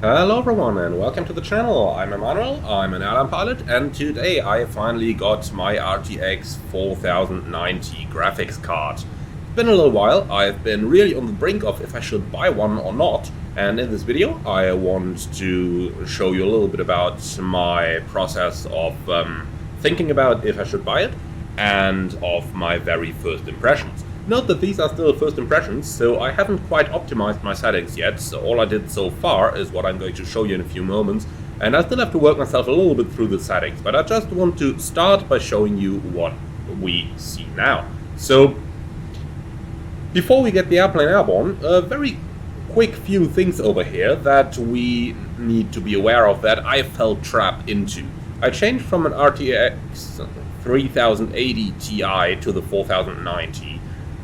Hello everyone and welcome to the channel. I'm Emmanuel, I'm an airline pilot, and today I finally got my RTX 4090 graphics card. It's been a little while, I've been really on the brink of if I should buy one or not, and in this video I want to show you a little bit about my process of thinking about if I should buy it, and of my very first impressions. Note that these are still first impressions, so I haven't quite optimized my settings yet, so all I did so far is what I'm going to show you in a few moments, and I still have to work myself a little bit through the settings, but I just want to start by showing you what we see now. So, before we get the airplane airborne, a very quick few things over here that we need to be aware of that I fell trapped into. I changed from an RTX 4080 Ti to the 4090.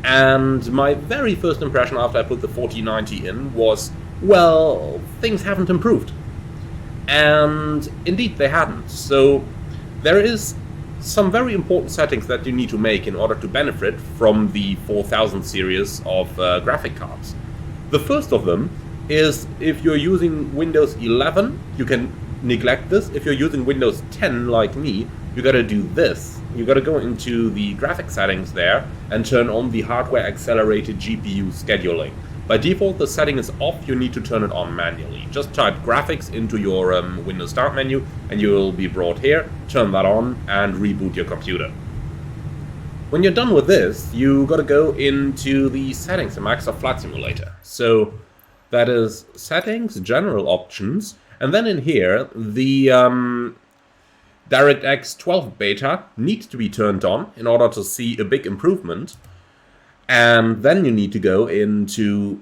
And my very first impression after I put the 4090 in was, well, things haven't improved. And indeed they hadn't. So there is some very important settings that you need to make in order to benefit from the 4000 series of graphic cards. The first of them is if you're using Windows 11, you can neglect this. If you're using Windows 10 like me, you gotta do this. You gotta go into the graphic settings there and turn on the hardware accelerated GPU scheduling. By default the setting is off, you need to turn it on manually. Just type graphics into your Windows Start menu and you will be brought here, turn that on and reboot your computer. When you're done with this, you gotta go into the settings in Microsoft Flight Simulator. So that is settings, general options, and then in here the DirectX 12 beta needs to be turned on in order to see a big improvement. And then you need to go into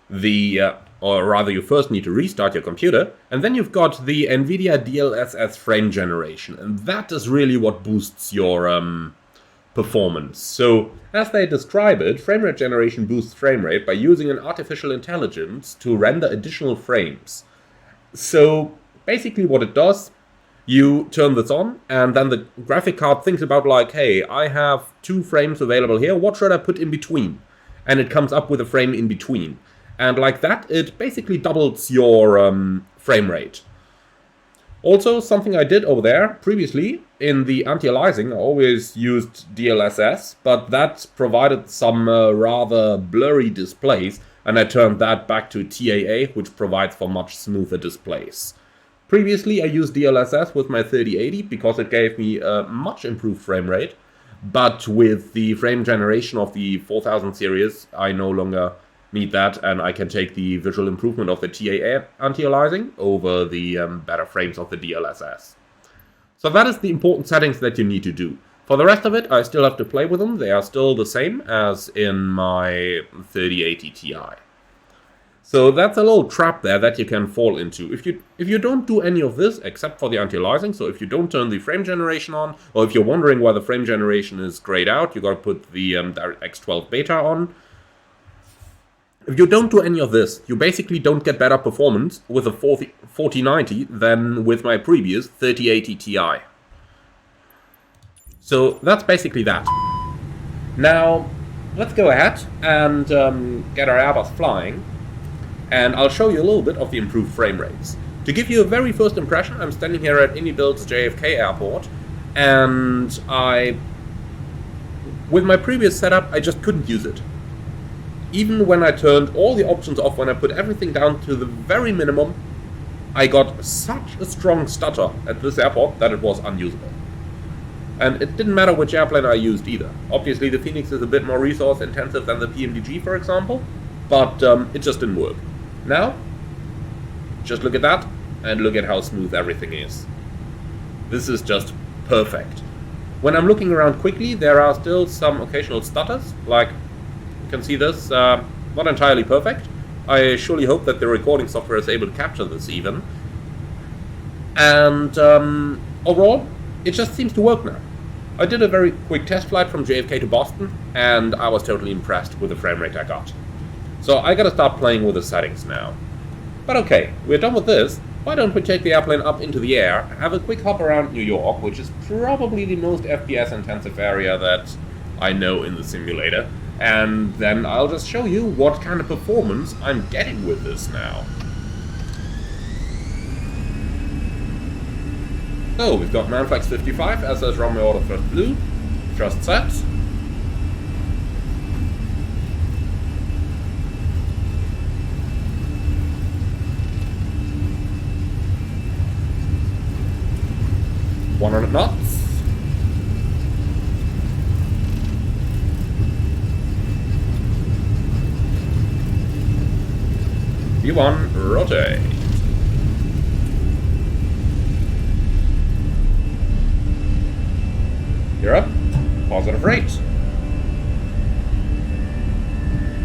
the, or rather you first need to restart your computer, and then you've got the NVIDIA DLSS frame generation, and that is really what boosts your performance. So, as they describe it, frame rate generation boosts frame rate by using an artificial intelligence to render additional frames. So, basically what it does, you turn this on, and then the graphic card thinks about like, hey, I have 2 frames available here, what should I put in between? And it comes up with a frame in between. And like that, it basically doubles your frame rate. Also, something I did over there previously, in the anti-aliasing, I always used DLSS, but that provided some rather blurry displays, and I turned that back to TAA, which provides for much smoother displays. Previously I used DLSS with my 3080 because it gave me a much improved frame rate, but with the frame generation of the 4000 series I no longer need that, and I can take the visual improvement of the TAA anti-aliasing over the better frames of the DLSS. So that is the important settings that you need to do. For the rest of it I still have to play with them, they are still the same as in my 3080 Ti. So that's a little trap there that you can fall into. If you don't do any of this, except for the anti-aliasing, so if you don't turn the frame generation on, or if you're wondering why the frame generation is grayed out, you gotta put the DirectX 12 beta on. If you don't do any of this, you basically don't get better performance with a 4090 than with my previous 3080 Ti. So that's basically that. Now, let's go ahead and get our Airbus flying. And I'll show you a little bit of the improved frame rates. To give you a very first impression, I'm standing here at IndyBuild's JFK airport, and with my previous setup, I just couldn't use it. Even when I turned all the options off, when I put everything down to the very minimum, I got such a strong stutter at this airport that it was unusable. And it didn't matter which airplane I used either. Obviously the Phoenix is a bit more resource intensive than the PMDG, for example, but it just didn't work. Now, just look at that, and look at how smooth everything is. This is just perfect. When I'm looking around quickly, there are still some occasional stutters, like, you can see this, not entirely perfect. I surely hope that the recording software is able to capture this even. And overall, it just seems to work now. I did a very quick test flight from JFK to Boston, and I was totally impressed with the frame rate I got. So I gotta start playing with the settings now. But okay, we're done with this. Why don't we take the airplane up into the air, have a quick hop around New York, which is probably the most FPS intensive area that I know in the simulator, and then I'll just show you what kind of performance I'm getting with this now. So we've got Manflex 55 as is runway order thrust blue, thrust set. knots. V1, rotate. You're up. Positive rate.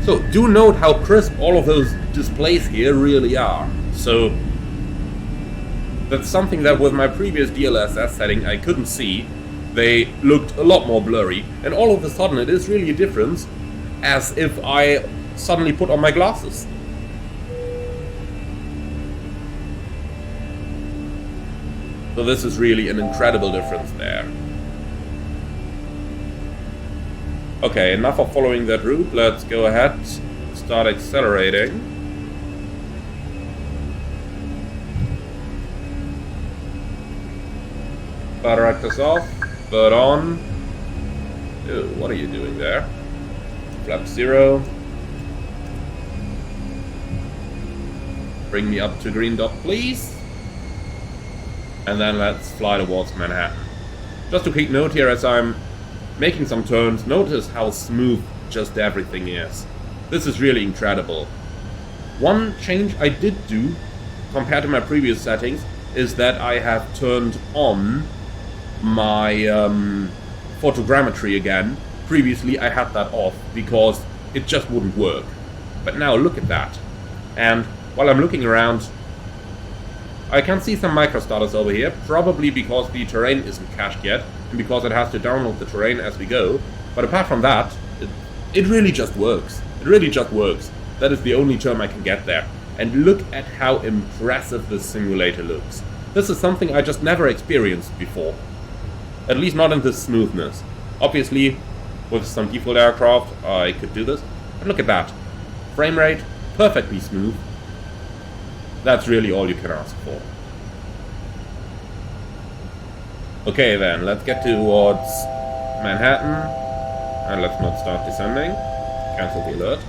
So do note how crisp all of those displays here really are. So that's something that with my previous DLSS setting I couldn't see. They looked a lot more blurry, and all of a sudden it is really a difference, as if I suddenly put on my glasses. So this is really an incredible difference there. Okay, enough of following that route. Let's go ahead, start accelerating. Starter actors off, bird on. Ew, what are you doing there? Flap 0. Bring me up to green dot, please. And then let's fly towards Manhattan. Just a quick note here as I'm making some turns, notice how smooth just everything is. This is really incredible. One change I did do compared to my previous settings is that I have turned on my photogrammetry again. Previously I had that off because it just wouldn't work. But now look at that. And while I'm looking around, I can see some microstarters over here, probably because the terrain isn't cached yet, and because it has to download the terrain as we go. But apart from that, it really just works. It really just works. That is the only term I can get there. And look at how impressive this simulator looks. This is something I just never experienced before. At least not in this smoothness. Obviously, with some default aircraft, I could do this. But look at that. Frame rate, perfectly smooth. That's really all you can ask for. Okay then, let's get towards Manhattan. And let's not start descending. Cancel the alert.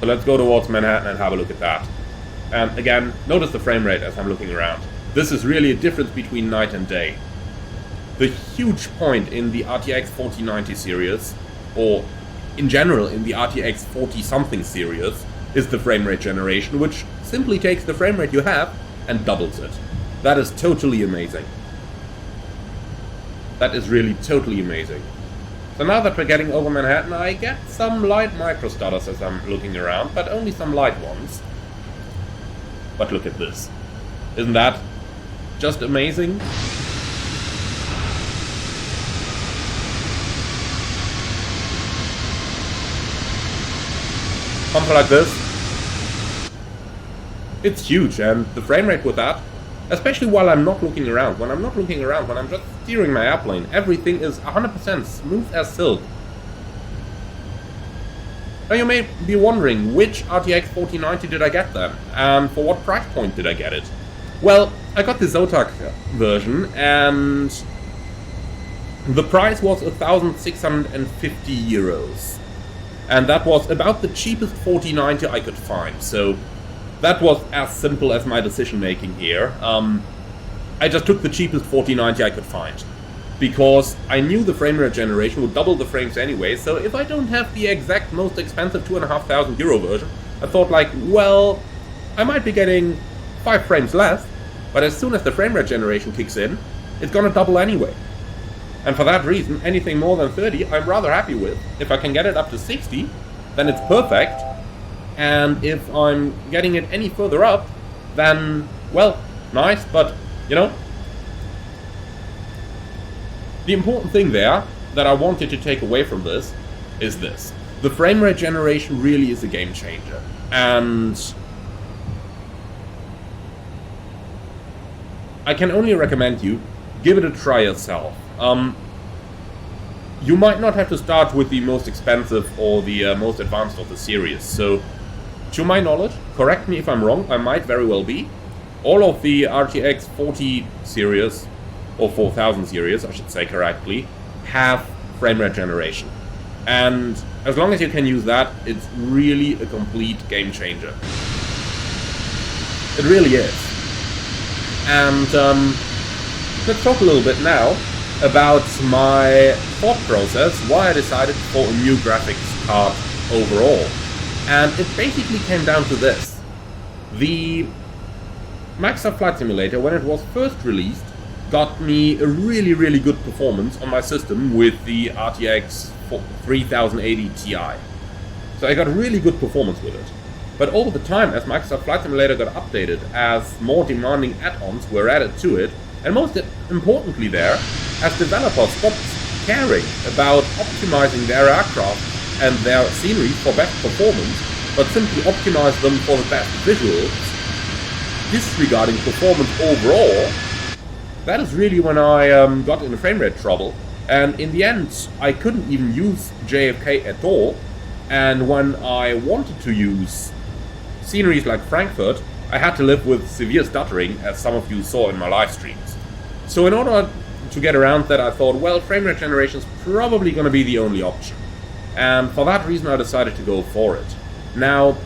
So let's go towards Manhattan and have a look at that. And again, notice the frame rate as I'm looking around. This is really a difference between night and day. The huge point in the RTX4090 series, or in general in the RTX 40-something series, is the frame rate generation, which simply takes the frame rate you have and doubles it. That is totally amazing. That is really totally amazing. So now that we're getting over Manhattan, I get some light microstarters as I'm looking around, but only some light ones. But look at this. Isn't that just amazing? Something like this. It's huge, and the frame rate with that, especially while I'm not looking around. When I'm not looking around, when I'm just steering my airplane, everything is 100% smooth as silk. Now you may be wondering, which RTX 4090 did I get then? And for what price point did I get it? Well, I got the Zotac version, and the price was 1,650 euros. And that was about the cheapest 4090 I could find, so that was as simple as my decision making here. I just took the cheapest 4090 I could find, because I knew the frame rate generation would double the frames anyway, so if I don't have the exact most expensive 2,500 euro version, I thought like, well, I might be getting 5 frames less, but as soon as the frame rate generation kicks in, it's gonna double anyway. And for that reason, anything more than 30 I'm rather happy with. If I can get it up to 60, then it's perfect. And if I'm getting it any further up, then, well, nice, but, you know. The important thing there that I wanted to take away from this is this. The frame rate generation really is a game changer. And I can only recommend you, give it a try yourself. You might not have to start with the most expensive or the most advanced of the series, so to my knowledge, correct me if I'm wrong, I might very well be, all of the RTX 40 series, or 4000 series, I should say correctly, have frame rate generation. And as long as you can use that, it's really a complete game changer. It really is. And let's talk a little bit now about my thought process, why I decided for a new graphics card overall. And it basically came down to this. The Microsoft Flight Simulator, when it was first released, got me a really good performance on my system with the RTX 3080 Ti. So I got really good performance with it. But over the time, as Microsoft Flight Simulator got updated, as more demanding add-ons were added to it, and most importantly there, as developers stopped caring about optimizing their aircraft and their scenery for best performance, but simply optimize them for the best visuals, disregarding performance overall, that is really when I got into frame rate trouble. And in the end, I couldn't even use JFK at all. And when I wanted to use sceneries like Frankfurt, I had to live with severe stuttering, as some of you saw in my live streams. So in order to get around that, I thought, well, frame rate generation is probably going to be the only option. And for that reason, I decided to go for it. Now,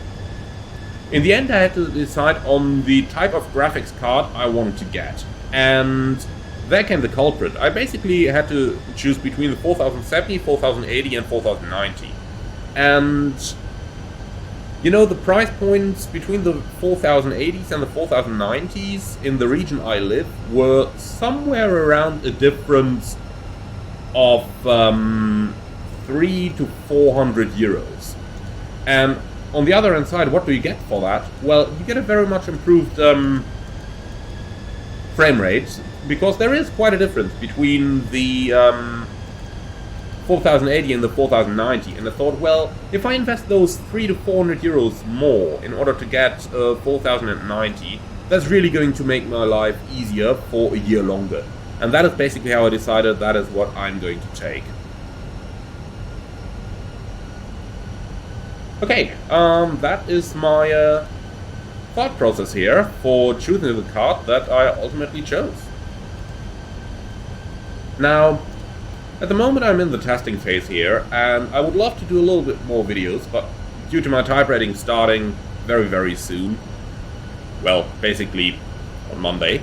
in the end, I had to decide on the type of graphics card I wanted to get. And there came the culprit. I basically had to choose between the 4070, 4080 and 4090. And, you know, the price points between the 4080s and the 4090s in the region I live were somewhere around a difference of 300 to 400 euros. And on the other hand side, what do you get for that? Well, you get a very much improved frame rate, because there is quite a difference between the 4080 and the 4090, and I thought, well, if I invest those 300 to 400 euros more in order to get 4090, that's really going to make my life easier for a year longer. And that is basically how I decided that is what I'm going to take. Okay, that is my thought process here for choosing the card that I ultimately chose. Now, at the moment I'm in the testing phase here, and I would love to do a little bit more videos, but due to my type rating starting very soon, well, basically on Monday,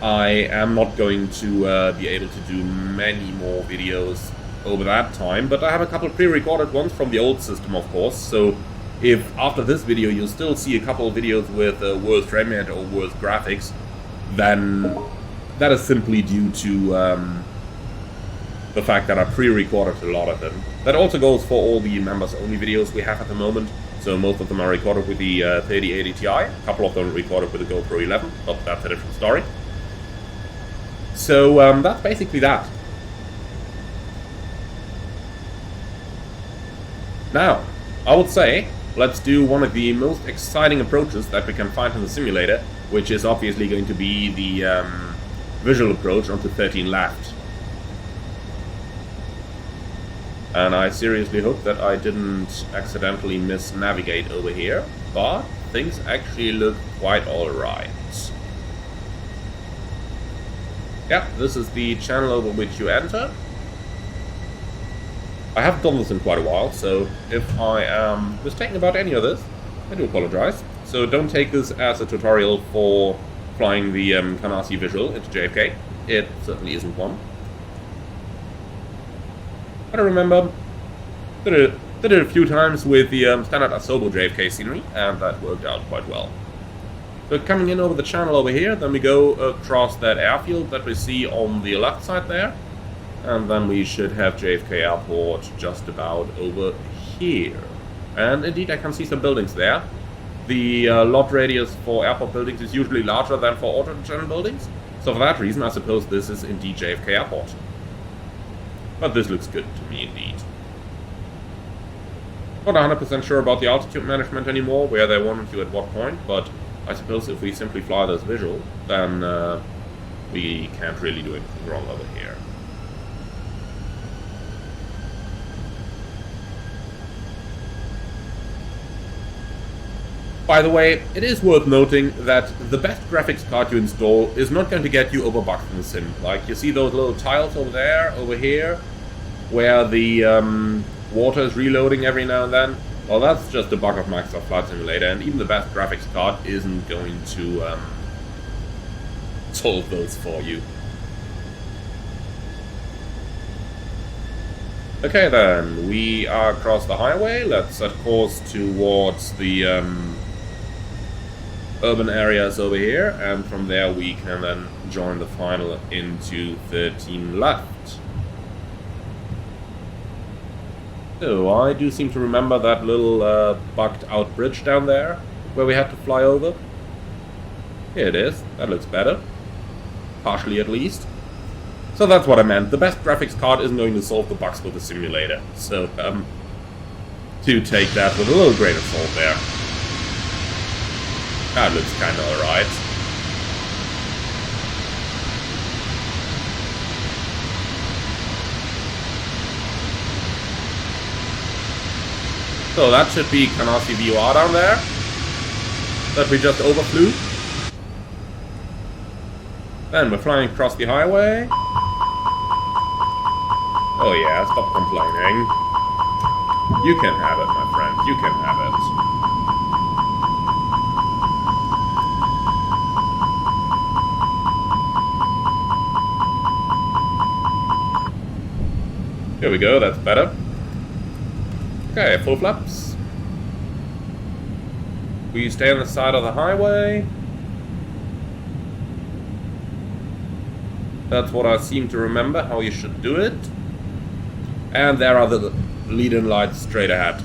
I am not going to be able to do many more videos over that time, but I have a couple pre-recorded ones from the old system, of course, so if after this video you still see a couple of videos with worse frame rate or worse graphics, then that is simply due to the fact that I pre-recorded a lot of them. That also goes for all the members-only videos we have at the moment, so most of them are recorded with the 3080 Ti, a couple of them are recorded with the GoPro 11, but that's a different story. So that's basically that. Now, I would say, let's do one of the most exciting approaches that we can find in the simulator, which is obviously going to be the visual approach onto 13 left. And I seriously hope that I didn't accidentally misnavigate over here, but things actually look quite alright. Yeah, this is the channel over which you enter. I haven't done this in quite a while, so if I am mistaken about any of this, I do apologize. So don't take this as a tutorial for flying the Canasi visual into JFK. It certainly isn't one. But I remember, did it a few times with the standard Asobo JFK scenery, and that worked out quite well. So coming in over the channel over here, then we go across that airfield that we see on the left side there. And then we should have JFK Airport just about over here. And indeed, I can see some buildings there. The lot radius for airport buildings is usually larger than for autogen buildings. So for that reason, I suppose this is indeed JFK Airport. But this looks good to me indeed. Not 100% sure about the altitude management anymore, where they wanted you at what point, but I suppose if we simply fly this visual, then we can't really do anything wrong over here. By the way, it is worth noting that the best graphics card you install is not going to get you over bugs in the sim. Like, you see those little tiles over there, over here, where the water is reloading every now and then? Well, that's just a bug of Microsoft Flight Simulator, and even the best graphics card isn't going to solve those for you. Okay then, we are across the highway. Let's set course towards the urban areas over here, and from there we can then join the final into 13 left. So, I do seem to remember that little bugged out bridge down there, where we had to fly over. Here it is, that looks better. Partially at least. So that's what I meant. The best graphics card isn't going to solve the bugs with the simulator. So, do take that with a little grain of salt there. That looks kinda alright. So that should be Canarsie VOR down there. That we just overflew. Then we're flying across the highway. Oh yeah, stop complaining. You can have it, my friend. You can have it. Here we go, that's better. Okay, full flaps. We stay on the side of the highway. That's what I seem to remember, how you should do it. And there are the lead-in lights straight ahead.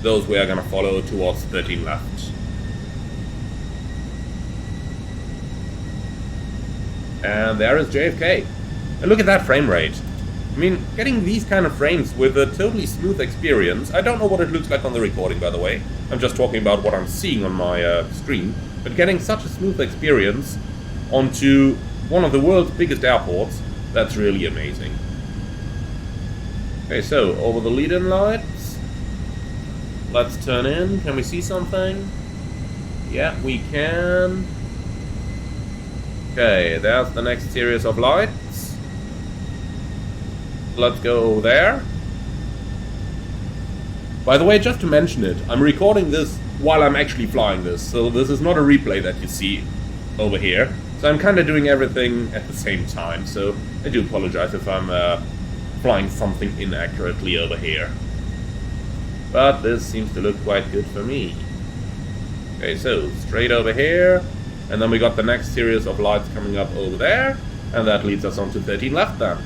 Those we are going to follow towards 13 left. And there is JFK. And look at that frame rate. I mean, getting these kind of frames with a totally smooth experience, I don't know what it looks like on the recording, by the way. I'm just talking about what I'm seeing on my screen. But getting such a smooth experience onto one of the world's biggest airports, that's really amazing. Okay, so, over the lead-in lights. Let's turn in. Can we see something? Yeah, we can. Okay, there's the next series of lights. Let's go there. By the way, just to mention it, I'm recording this while I'm actually flying this, so this is not a replay that you see over here. So I'm kind of doing everything at the same time, so I do apologize if I'm flying something inaccurately over here. But this seems to look quite good for me. Okay, so straight over here, and then we got the next series of lights coming up over there, and that leads us on to 13 left then.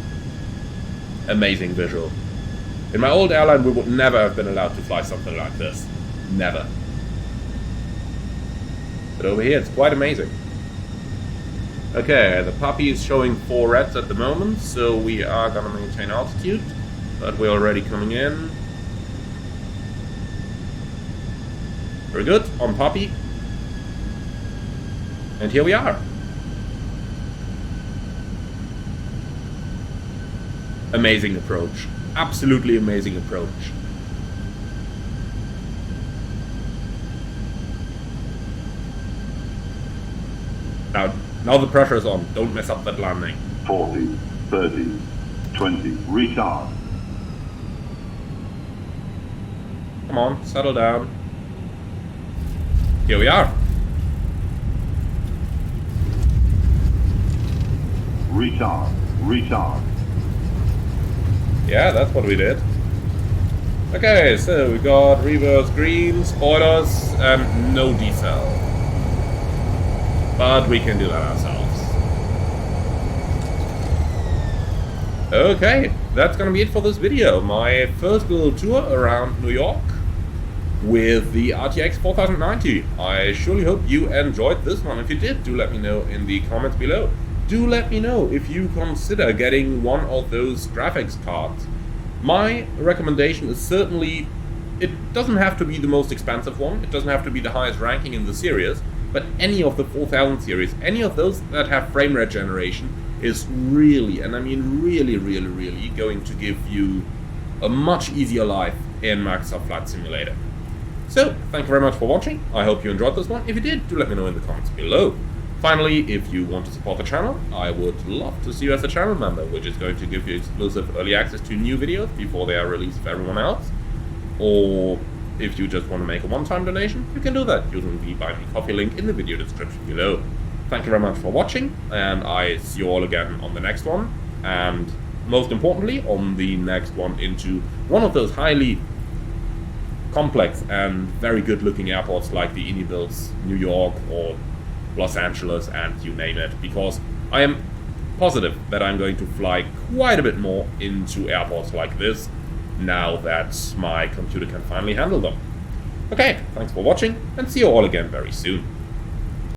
Amazing visual. In my old airline, we would never have been allowed to fly something like this. Never. But over here, it's quite amazing. Okay, the puppy is showing 4 reds at the moment, so we are gonna maintain altitude, but we're already coming in. Very good, on puppy. And here we are. Amazing approach. Absolutely amazing approach. Now the pressure is on. Don't mess up that landing. 40, 30, 20, retard. Come on, settle down. Here we are. Retard, retard. Yeah, that's what we did. Okay, so we got reverse green, spoilers, and no decel. But we can do that ourselves. Okay, that's gonna be it for this video. My first little tour around New York with the RTX 4090. I surely hope you enjoyed this one. If you did, do let me know in the comments below. Do let me know if you consider getting one of those graphics cards. My recommendation is certainly, it doesn't have to be the most expensive one, it doesn't have to be the highest ranking in the series, but any of the 4000 series, any of those that have frame rate generation is really, and I mean really going to give you a much easier life in Microsoft Flight Simulator. So, thank you very much for watching. I hope you enjoyed this one. If you did, do let me know in the comments below. Finally, if you want to support the channel, I would love to see you as a channel member, which is going to give you exclusive early access to new videos before they are released for everyone else. Or if you just want to make a one-time donation, you can do that using the Buy Me Coffee link in the video description below. Thank you very much for watching, and I see you all again on the next one, and most importantly, on the next one into one of those highly complex and very good-looking airports like the Indybuilds, New York, or Los Angeles, and you name it, because I am positive that I'm going to fly quite a bit more into airports like this now that my computer can finally handle them. Okay, thanks for watching, and see you all again very soon.